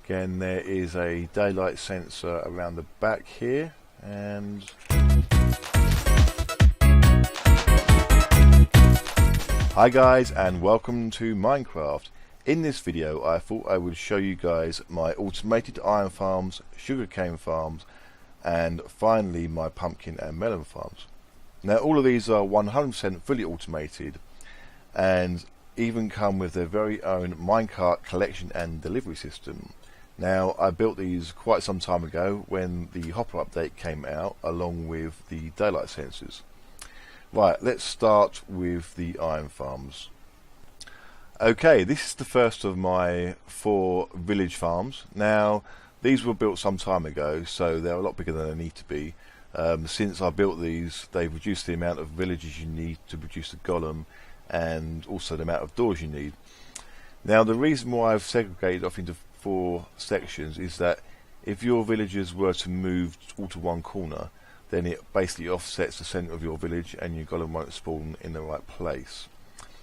Again, there is a daylight sensor around the back here, and hi guys, and welcome to Minecraft. In this video I thought I would show you guys my automated iron farms, sugarcane farms, and finally my pumpkin and melon farms. Now all of these are 100% fully automated and even come with their very own Minecart collection and delivery system. Now I built these quite some time ago when the hopper update came out along with the daylight sensors. Right, let's start with the iron farms. Okay, this is the first of my 4 village farms. Now these were built some time ago, so they're a lot bigger than they need to be. Since I built these, they've reduced the amount of villages you need to produce a golem and also the amount of doors you need. Now the reason why I've segregated off into 4 sections is that if your villagers were to move all to one corner, then it basically offsets the centre of your village and your golem won't spawn in the right place.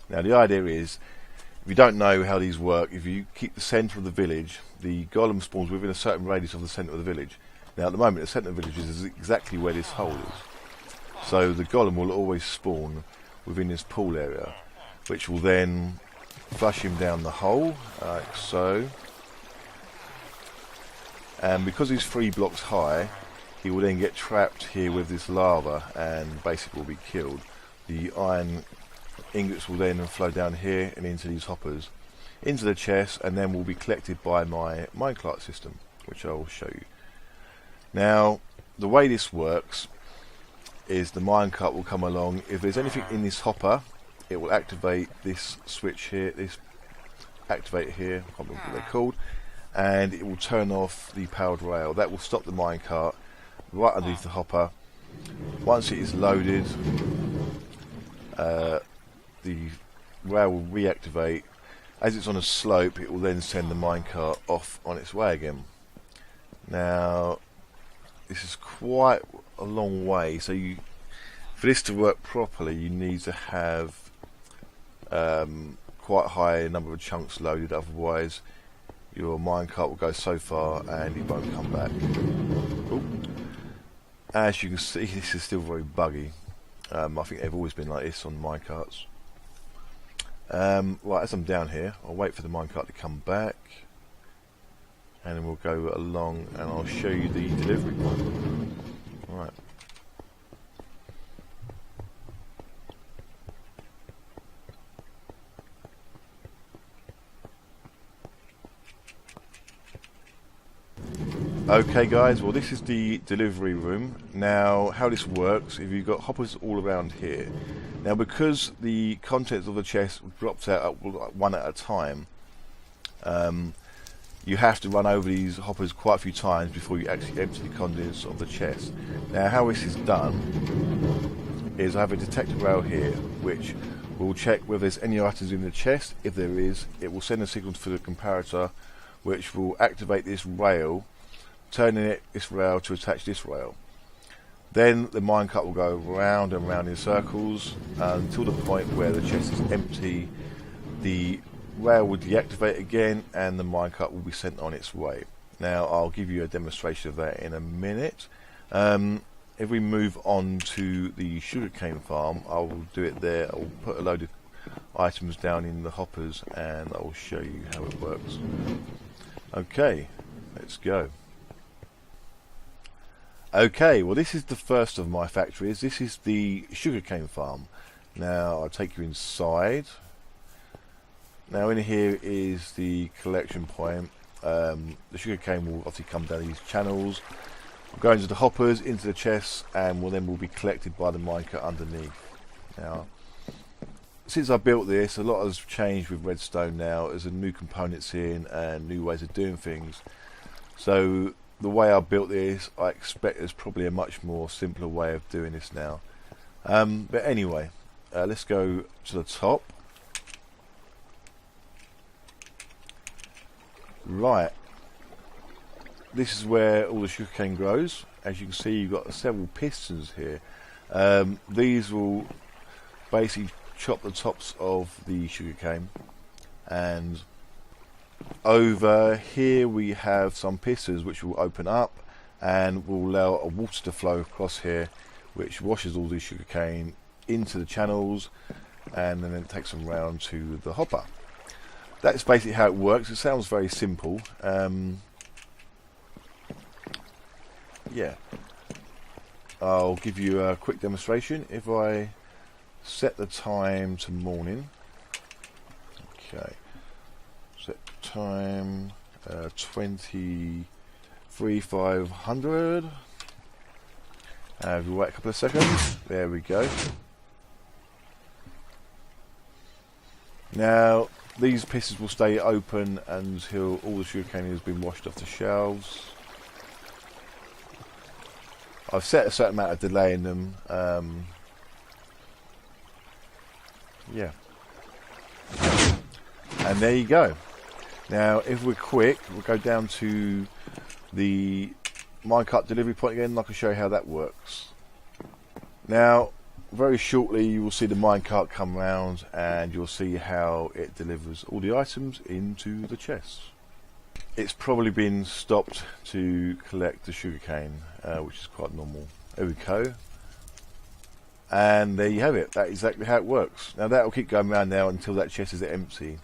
Now the idea is, if you don't know how these work, if you keep the centre of the village, the golem spawns within a certain radius of the centre of the village. Now at the moment the centre of the village is exactly where this hole is, so the golem will always spawn within this pool area, which will then flush him down the hole like so, and because he's 3 blocks high, he will then get trapped here with this lava and basically will be killed. The iron ingots will then flow down here and into these hoppers, into the chest, and then will be collected by my Minecart system, which I will show you. Now the way this works is the minecart will come along. If there's anything in this hopper, it will activate this switch here, this activate here, I can't remember what they're called, and it will turn off the powered rail. That will stop the minecart right underneath the hopper. Once it is loaded, the rail will reactivate. As it's on a slope, it will then send the minecart off on its way again. Now this is quite a long way, so for this to work properly you need to have quite a high number of chunks loaded, otherwise your minecart will go so far and it won't come back. Ooh. As you can see, this is still very buggy. I think they've always been like this on minecarts. Right, as I'm down here, I'll wait for the minecart to come back, and then we'll go along and I'll show you the delivery point. Right. Okay guys, well this is the delivery room. Now how this works, if you've got hoppers all around here, now because the contents of the chest drops out one at a time, you have to run over these hoppers quite a few times before you actually empty the contents of the chest. Now how this is done is I have a detector rail here which will check whether there's any items in the chest. If there is, it will send a signal to the comparator which will activate this rail, turning this rail to attach this rail. Then the minecart will go round and round in circles until the point where the chest is empty. The rail will deactivate again and the minecart will be sent on its way. Now I'll give you a demonstration of that in a minute. If we move on to the sugarcane farm, I will do it there. I will put a load of items down in the hoppers and I will show you how it works. Okay, let's go. Okay, well this is the first of my factories. This is the sugarcane farm. Now I'll take you inside. Now in here is the collection point. The sugarcane will obviously come down these channels, will go into the hoppers, into the chests, and will be collected by the minecart underneath. Now since I built this, a lot has changed with redstone now. There's a new components in and new ways of doing things. So the way I built this, I expect there's probably a much more simpler way of doing this now. But anyway, let's go to the top. Right, this is where all the sugarcane grows. As you can see, you've got several pistons here. These will basically chop the tops of the sugarcane and Over here we have some pistons which will open up and will allow a water to flow across here, which washes all the sugarcane into the channels and then it takes them round to the hopper. That's basically how it works. It sounds very simple. Yeah, I'll give you a quick demonstration. If I set the time to morning, okay, set time 23,500. If we wait a couple of seconds, there we go. Now these pistons will stay open until all the sugarcane has been washed off the shelves. I've set a certain amount of delay in them. Yeah, and there you go. Now if we're quick, we'll go down to the minecart delivery point again and I can show you how that works. Now very shortly you will see the minecart come round and you'll see how it delivers all the items into the chests. It's probably been stopped to collect the sugarcane, which is quite normal. There we go. And there you have it. That's exactly how it works. Now that will keep going around now until that chest is empty.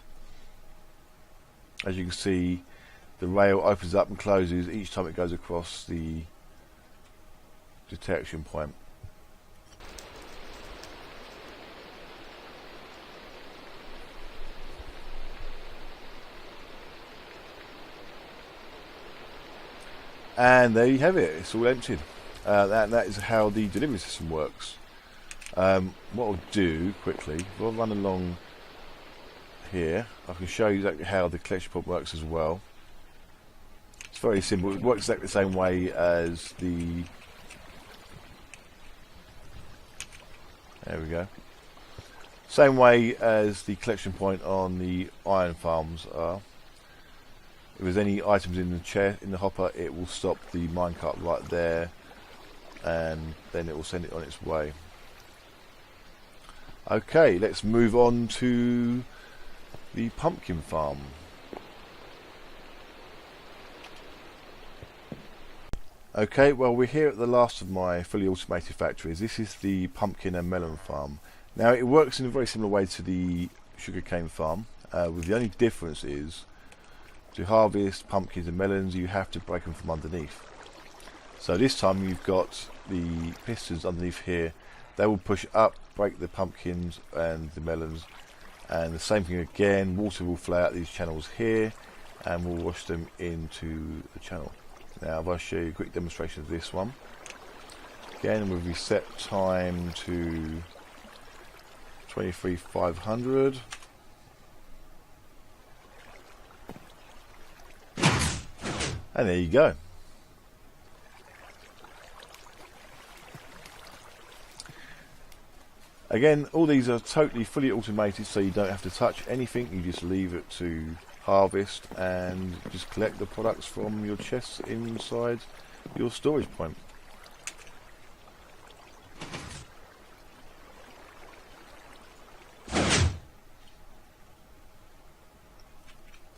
As you can see, the rail opens up and closes each time it goes across the detection point. And there you have it, it's all emptied. That is how the delivery system works. What I'll do quickly, I'll run along here. I can show you exactly how the collection point works as well. It's very simple, it works exactly the same way as the... There we go. Same way as the collection point on the iron farms are. If there's any items in the chair, in the hopper, it will stop the minecart right there and then it will send it on its way. Okay, let's move on to the pumpkin farm. Okay, well we're here at the last of my fully automated factories. This is the pumpkin and melon farm. Now it works in a very similar way to the sugarcane farm, with the only difference is to harvest pumpkins and melons you have to break them from underneath. So this time you've got the pistons underneath here. They will push up, break the pumpkins and the melons, and the same thing again, water will flow out these channels here and we'll wash them into the channel. Now if I show you a quick demonstration of this one, again we'll reset time to 23,500. And there you go. Again, all these are totally fully automated, so you don't have to touch anything. You just leave it to harvest and just collect the products from your chests inside your storage point.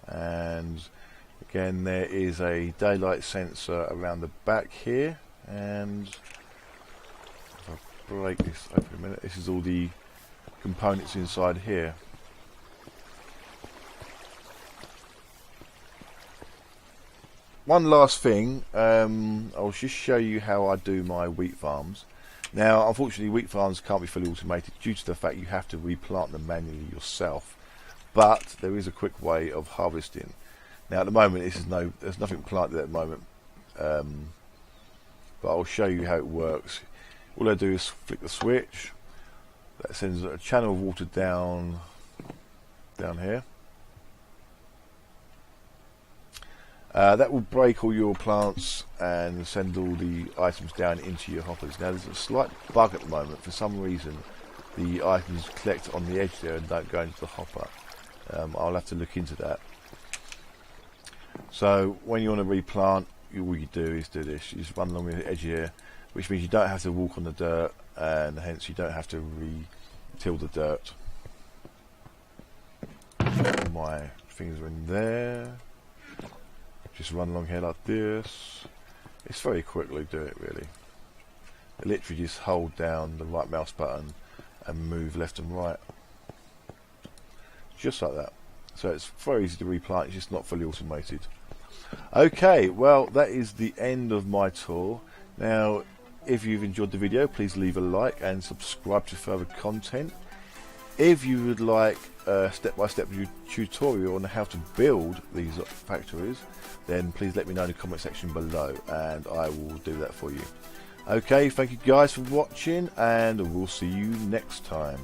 And again, there is a daylight sensor around the back here, and if I break this open a minute, this is all the components inside here. One last thing, I'll just show you how I do my wheat farms. Now unfortunately wheat farms can't be fully automated due to the fact you have to replant them manually yourself, but there is a quick way of harvesting. Now at the moment there's nothing planted at the moment, but I'll show you how it works. All I do is flick the switch, that sends a channel of water down here. That will break all your plants and send all the items down into your hoppers. Now there's a slight bug at the moment. For some reason the items collect on the edge there and don't go into the hopper. I'll have to look into that. So when you want to replant, all you do is do this. You just run along the edge here, which means you don't have to walk on the dirt, and hence you don't have to re-till the dirt. My things are in there. Just run along here like this. It's very quickly do it really. Literally just hold down the right mouse button and move left and right. Just like that. So it's very easy to replant, it's just not fully automated. Okay, well that is the end of my tour. Now if you've enjoyed the video, please leave a like and subscribe to further content. If you would like a step-by-step tutorial on how to build these factories, then please let me know in the comment section below and I will do that for you. Okay, thank you guys for watching and we'll see you next time.